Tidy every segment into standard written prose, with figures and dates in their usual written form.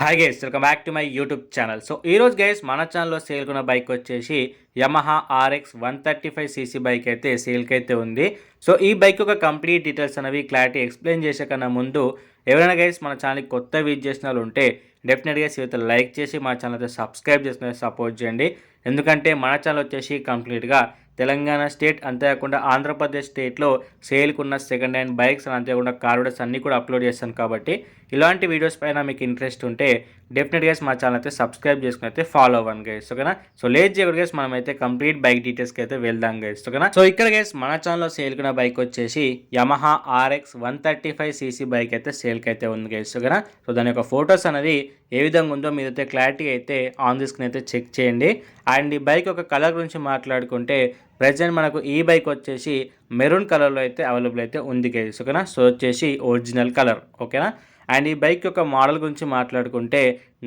Hi guys, welcome back to my YouTube channel. So ఈరోజు guys మన ఛానల్లో సేల్కున్న bike వచ్చేసి యమహా RX 135cc బైక్ అయితే సేల్కి అయితే ఉంది. సో ఈ బైక్ యొక్క కంప్లీట్ డీటెయిల్స్ అనేవి క్లారిటీ ఎక్స్ప్లెయిన్ చేసే కన్నా ముందు ఎవరైనా గైస్ మన ఛానల్కి కొత్త విజిట్ చేసిన వాళ్ళు ఉంటే డెఫినెట్గా అయితే లైక్ చేసి మా ఛానల్ అయితే సబ్స్క్రైబ్ చేసిన సపోర్ట్ చేయండి. ఎందుకంటే మన ఛానల్ వచ్చేసి కంప్లీట్గా తెలంగాణ స్టేట్ అంతేకాకుండా ఆంధ్రప్రదేశ్ స్టేట్లో సేల్కున్న సెకండ్ హ్యాండ్ బైక్స్ అంతేకాకుండా కార్ వీడియోస్ అన్నీ కూడా అప్లోడ్ చేస్తాను. కాబట్టి ఇలాంటి వీడియోస్ పైన మీకు ఇంట్రెస్ట్ ఉంటే డెఫినెట్గా మా ఛానల్ అయితే సబ్స్క్రైబ్ చేసుకుని అయితే ఫాలో అవ్వండి గైస్, ఓకేనా. సో లేట్ చేయకూడదు గైస్, మనం అయితే కంప్లీట్ బైక్ డీటెయిల్స్కి అయితే వెళ్దాం గైస్, ఓకేనా. సో ఇక్కడ గైస్ మన ఛానల్లో సేల్కున్న బైక్ వచ్చేసి యమహా RX 135cc బైక్ అయితే సేల్కి అయితే ఉంది గైస్, ఓకేనా. సో దాని యొక్క ఫొటోస్ అనేది ఏ విధంగా ఉందో మీరైతే క్లారిటీ అయితే ఆన్ ది స్క్రీన్ అయితే చెక్ చేయండి. అండ్ ఈ బైక్ యొక్క కలర్ గురించి మాట్లాడుకుంటే ప్రజెంట్ మనకు ఈ బైక్ వచ్చేసి మెరూన్ కలర్లో అయితే అవైలబుల్ అయితే ఉంది గైస్, ఓకేనా. సో వచ్చేసి ఒరిజినల్ కలర్, ఓకేనా. అండ్ ఈ బైక్ యొక్క మోడల్ గురించి మాట్లాడుకుంటే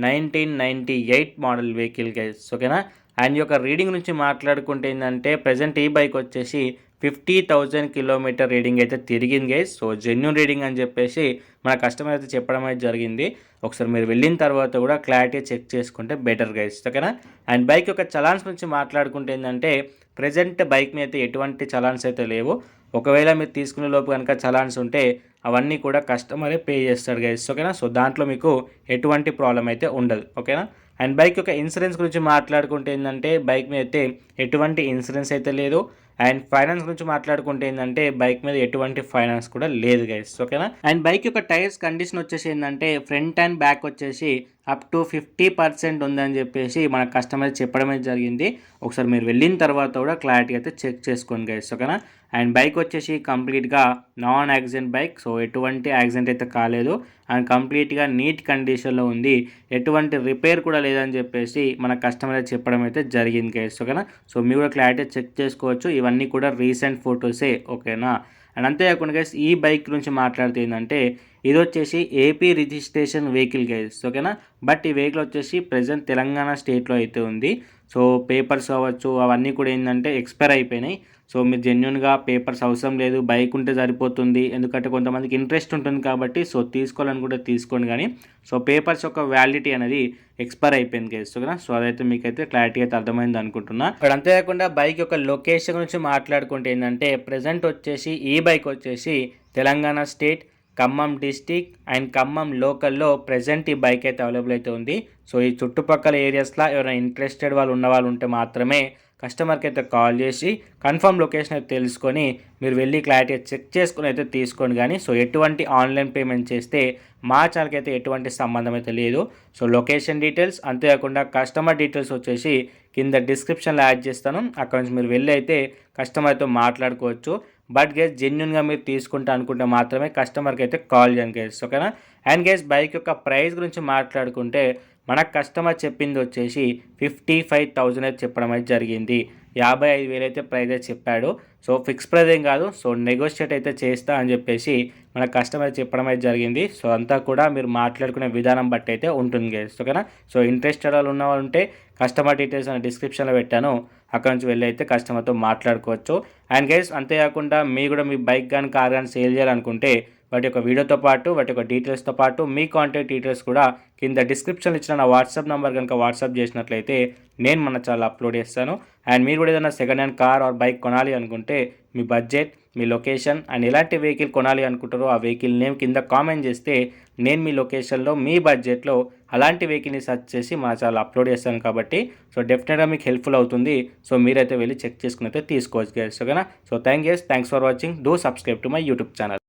1998 మోడల్ వెహికల్ గైస్, ఓకేనా. అండ్ ఈ యొక్క రీడింగ్ నుంచి మాట్లాడుకుంటే ఏంటంటే ప్రజెంట్ ఈ బైక్ వచ్చేసి 50,000 కిలోమీటర్ రీడింగ్ అయితే తిరిగింది గైస్. సో జెన్యూన్ రీడింగ్ అని చెప్పేసి మన కస్టమర్ అయితే చెప్పడం అయితే జరిగింది. ఒకసారి మీరు వెళ్ళిన తర్వాత కూడా క్లారిటీ చెక్ చేసుకుంటే బెటర్ గైస్, ఓకేనా. అండ్ బైక్ యొక్క చలాన్స్ నుంచి మాట్లాడుకుంటే ఏంటంటే ప్రజెంట్ బైక్ మీద అయితే ఎటువంటి చలాన్స్ అయితే లేవు. ఒకవేళ మీరు తీసుకునే లోపు కనుక చలాన్స్ ఉంటే అవన్నీ కూడా కస్టమరే పే చేస్తాడు గైస్, ఓకేనా. సో దాంట్లో మీకు ఎటువంటి ప్రాబ్లం అయితే ఉండదు, ఓకేనా. అండ్ బైక్ యొక్క ఇన్సూరెన్స్ గురించి మాట్లాడుకుంటే ఏంటంటే బైక్ మీద అయితే ఎటువంటి ఇన్సూరెన్స్ అయితే లేదు. అండ్ ఫైనాన్స్ గురించి మాట్లాడుకుంటే ఏంటంటే బైక్ మీద ఎటువంటి ఫైనాన్స్ కూడా లేదు గైస్, ఓకేనా. అండ్ బైక్ యొక్క టైర్స్ కండిషన్ వచ్చేసి ఏంటంటే ఫ్రంట్ అండ్ బ్యాక్ వచ్చేసి అప్ టు 50% ఉందని చెప్పేసి మన కస్టమర్ చెప్పడమే జరిగింది. ఒకసారి మీరు వెళ్ళిన తర్వాత కూడా క్లారిటీ అయితే చెక్ చేసుకోండి గైస్, ఓకేనా. అండ్ బైక్ వచ్చేసి కంప్లీట్గా నాన్ యాక్సిడెంట్ బైక్. సో ఎటువంటి యాక్సిడెంట్ అయితే కాలేదు. అండ్ కంప్లీట్గా నీట్ కండిషన్లో ఉంది. ఎటువంటి రిపేర్ కూడా లేదని చెప్పేసి మన కస్టమర్ చెప్పడం అయితే జరిగింది గైస్, ఓకేనా. సో మీరు కూడా క్లారిటీ చెక్ చేసుకోవచ్చు. ఇవన్నీ కూడా రీసెంట్ ఫొటోసే, ఓకేనా. అండ్ అంతేకాకుండా గైస్ ఈ బైక్ గురించి మాట్లాడితే ఏంటంటే ఇది వచ్చేసి ఏపీ రిజిస్ట్రేషన్ వెహికల్ గైస్, ఓకేనా. బట్ ఈ వెహికల్ వచ్చేసి ప్రజెంట్ తెలంగాణ స్టేట్లో అయితే ఉంది. సో పేపర్స్ అవ్వచ్చు అవన్నీ కూడా ఏంటంటే ఎక్స్పైర్ అయిపోయినాయి. సో మీరు జెన్యున్గా పేపర్స్ అవసరం లేదు, బైక్ ఉంటే సరిపోతుంది. ఎందుకంటే కొంతమందికి ఇంట్రెస్ట్ ఉంటుంది కాబట్టి సో తీసుకోవాలని కూడా తీసుకోండి. కానీ సో పేపర్స్ యొక్క వ్యాలిడిటీ అనేది ఎక్స్పైర్ అయిపోయింది గైస్, ఓకేనా. సో అదైతే మీకైతే క్లారిటీ అయితే అర్థమైంది అనుకుంటున్నా. ఇక్కడ అంతేకాకుండా బైక్ యొక్క లొకేషన్ గురించి మాట్లాడుకుంటే ఏంటంటే ప్రజెంట్ వచ్చేసి ఈ బైక్ వచ్చేసి Telangana state Khammam district and Khammam లోకల్లో ప్రజెంట్ ఈ బైక్ అయితే అవైలబుల్ అయితే ఉంది. సో ఈ చుట్టుపక్కల ఏరియాస్లో ఎవరైనా ఇంట్రెస్టెడ్ వాళ్ళు ఉన్న వాళ్ళు ఉంటే మాత్రమే కస్టమర్కి అయితే కాల్ చేసి కన్ఫర్మ్ లొకేషన్ అయితే తెలుసుకొని మీరు వెళ్ళి క్లారిటీ చెక్ చేసుకుని అయితే తీసుకోండి. కానీ సో ఎటువంటి ఆన్లైన్ పేమెంట్ చేస్తే మా ఛానల్కి అయితే ఎటువంటి సంబంధం అయితే లేదు. సో లొకేషన్ డీటెయిల్స్ అంతేకాకుండా కస్టమర్ డీటెయిల్స్ వచ్చేసి కింద డిస్క్రిప్షన్లో యాడ్ చేస్తాను. అక్కడ నుంచి మీరు వెళ్ళి అయితే కస్టమర్తో మాట్లాడుకోవచ్చు. బట్ గైస్ జెన్యున్గా మీరు తీసుకుంటా అనుకుంటే మాత్రమే కస్టమర్కి అయితే కాల్ చేయండి గైస్, ఓకేనా. అండ్ గైస్ బైక్ యొక్క ప్రైస్ గురించి మాట్లాడుకుంటే మన కస్టమర్ చెప్పింది వచ్చేసి 55,000 అయితే చెప్పడం అయితే జరిగింది. 55,000 అయితే ప్రైస్ అయితే చెప్పాడు. సో ఫిక్స్ ప్రైస్ ఏం కాదు. సో నెగోషియేట్ అయితే చేస్తా అని చెప్పేసి మన కస్టమర్ చెప్పడం అయితే జరిగింది. సో అంతా కూడా మీరు మాట్లాడుకునే విధానం బట్టి అయితే ఉంటుంది గైస్, ఓకేనా. సో ఇంట్రెస్టెడ్ వాళ్ళు ఉన్న వాళ్ళు ఉంటే కస్టమర్ డీటెయిల్స్ అని డిస్క్రిప్షన్లో పెట్టాను. అక్కడ నుంచి వెళ్ళి అయితే కస్టమర్తో మాట్లాడుకోవచ్చు. అండ్ గైస్ అంతేకాకుండా మీరు కూడా మీ బైక్ కానీ కార్ కానీ సేల్ చేయాలనుకుంటే వాటి యొక్క వీడియోతో పాటు వాటి యొక్క డీటెయిల్స్తో పాటు మీ కాంటాక్ట్ డీటెయిల్స్ కూడా కింద డిస్క్రిప్షన్ ఇచ్చిన నా వాట్సాప్ నెంబర్ కనుక వాట్సాప్ చేసినట్లయితే నేను మన ఛానల్ అప్లోడ్ చేస్తాను. అండ్ మీరు కూడా ఏదైనా second hand car or bike కొనాలి అనుకుంటే మీ బడ్జెట్, మీ లొకేషన్ అండ్ ఎలాంటి వెహికల్ కొనాలి అనుకుంటారో ఆ వెహికల్ నేమ్ కింద కామెంట్ చేస్తే నేను మీ లొకేషన్లో మీ బడ్జెట్లో అలాంటి వెహికల్ని సెర్చ్ చేసి మా ఛానల్ అప్లోడ్ చేస్తాను. కాబట్టి సో డెఫినెట్గా మీకు హెల్ప్ఫుల్ అవుతుంది. సో మీరైతే వెళ్ళి చెక్ చేసుకుని అయితే తీసుకోవచ్చు గైస్, ఓకేనా. So thanks for watching. Do subscribe to my YouTube channel.